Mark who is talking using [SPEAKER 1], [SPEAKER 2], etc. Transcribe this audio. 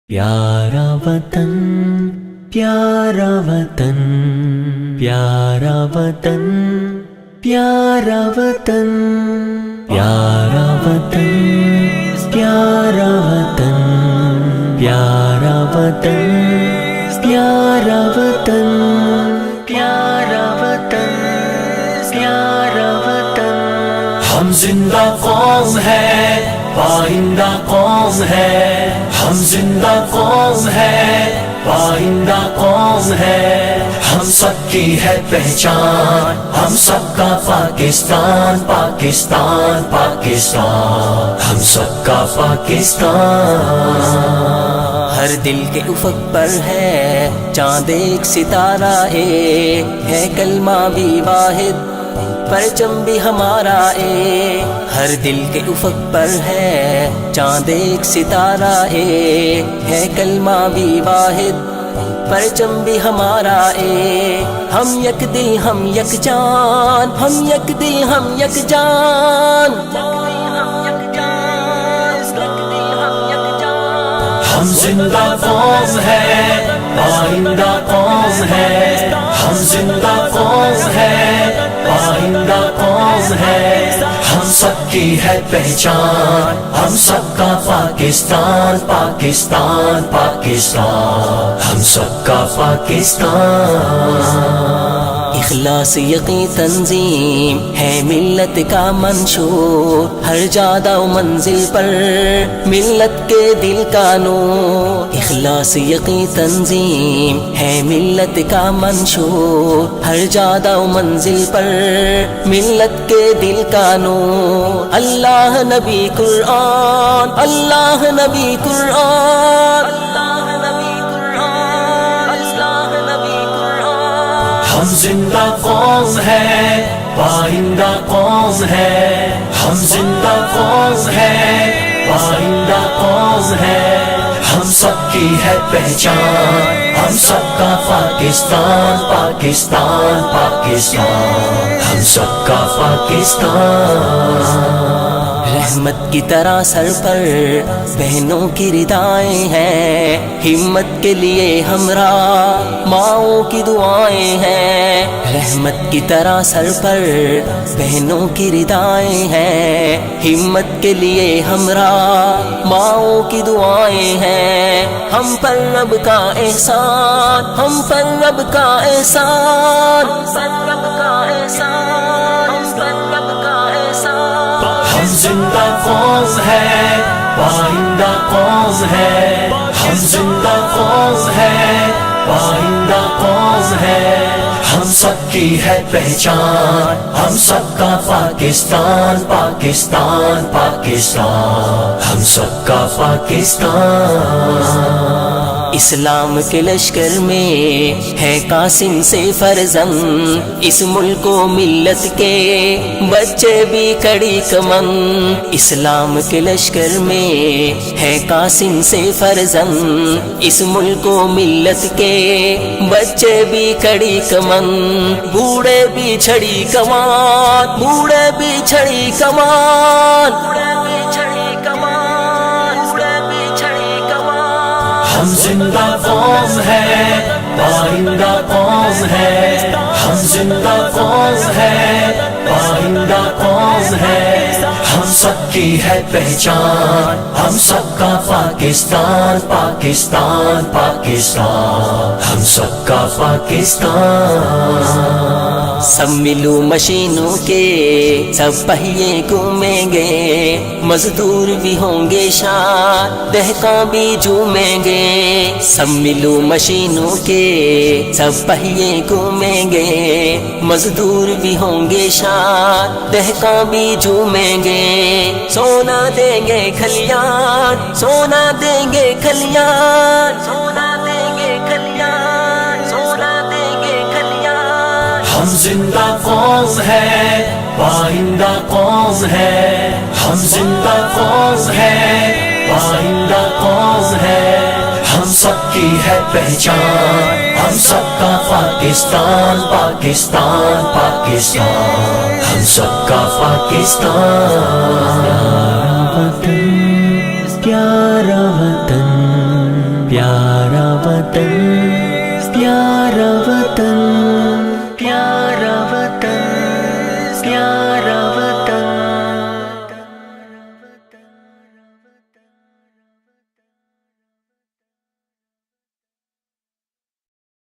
[SPEAKER 1] پیارا وطن پیارا وطن پیارا وطن پیارا وطن پیارا وطن پیارا وطن پیارا وطن پیارا وطن پیارا وطن پیارا وطن ہم زندہ قوم ہے پائندہ قوم ہے ہم زندہ قوم ہے پائندہ قوم ہے ہم سب کی ہے پہچان ہم سب کا پاکستان پاکستان پاکستان ہم سب کا پاکستان
[SPEAKER 2] ہر دل کے افق پر ہے چاند ایک ستارہ ہے کلمہ بھی واحد پرچم بھی ہمارا ہر دل کے افق پر ہے چاند ایک ستارہ ہے کلمہ بھی واحد پرچم بھی ہمارا ہم یک دل ہم یک جان ہم یک دل ہم یک جان
[SPEAKER 1] ہم زندہ قوم ہے پائندہ قوم ہے ہم زندہ قوم ہے پائندہ قوم ہے ہم سب کی ہے پہچان ہم سب کا پاکستان پاکستان پاکستان ہم سب کا پاکستان
[SPEAKER 2] اخلاص یقین تنظیم ہے ملت کا منشور ہر جادہ و منزل پر ملت کے دل کا نور اخلاص یقین تنظیم ہے ملت کا منشور ہر جادہ و منزل پر ملت کے دل کا نور اللہ نبی قرآن اللہ نبی قرآن اللہ نبی قرآن اللہ نبی قرآن
[SPEAKER 1] ہم زندہ قوم ہے پائندہ قوم ہے ہم زندہ قوم ہے پائندہ قوم ہے ہم سب کی ہے پہچان ہم سب کا پاکستان پاکستان پاکستان ہم سب کا پاکستان
[SPEAKER 2] رحمت کی طرح سر پر بہنوں کی ردائیں ہیں ہمت کے لیے ہمراہ ماؤں کی دعائیں ہیں رحمت کی طرح سر پر بہنوں کی ردائیں ہیں ہمت کے لیے ہمراہ ماؤں کی دعائیں ہیں ہم پر رب کا احسان ہم پر رب کا احسان ہم پر رب کا احسان ہم پر رب کا احسان
[SPEAKER 1] ہم زندہ قوم ہے پائندہ قوم ہے ہم زندہ قوم ہے پائندہ قوم ہے ہم سب کی ہے پہچان ہم سب کا پاکستان پاکستان پاکستان ہم سب کا پاکستان
[SPEAKER 2] اسلام کے لشکر میں ہے قاسم سے فرزند اس ملک و ملت کے بچے بھی کڑی کمن اسلام کے لشکر میں ہے قاسم سے فرزند اس ملک و ملت کے بچے بھی کڑی کمن بوڑھے بھی چھڑی کمان بوڑھے بھی چھڑی کمان بوڑھے بھی چھڑی کمان بوڑھے بھی چھڑی کمان
[SPEAKER 1] ہم زندہ قوم ہے پائندہ قوم ہے ہم زندہ قوم ہے پائندہ قوم ہے ہم سب کی ہے پہچان ہم سب کا پاکستان پاکستان پاکستان ہم سب کا پاکستان
[SPEAKER 2] سب ملو مشینوں کے سب پہیے گھومیں گے مزدور بھی ہوں گے شاد دہقاں بھی جھومیں گے سب ملو مشینوں کے سب پہیے گھومیں گے مزدور بھی ہوں گے شاد دہقاں بھی جھومیں گے سونا دیں گے کھلیان سونا دیں گے کھلیان سونا دیں گے کھلیان سونا دیں گے کھلیان
[SPEAKER 1] ہم زندہ قوم ہے پائندہ قوم ہے ہم زندہ قوم ہے پائندہ قوم ہے ہم سب کی ہے پہچان ہم سب کا پاکستان پاکستان پاکستان ہم سب کا پاکستان پیارا وطن پیارا وطن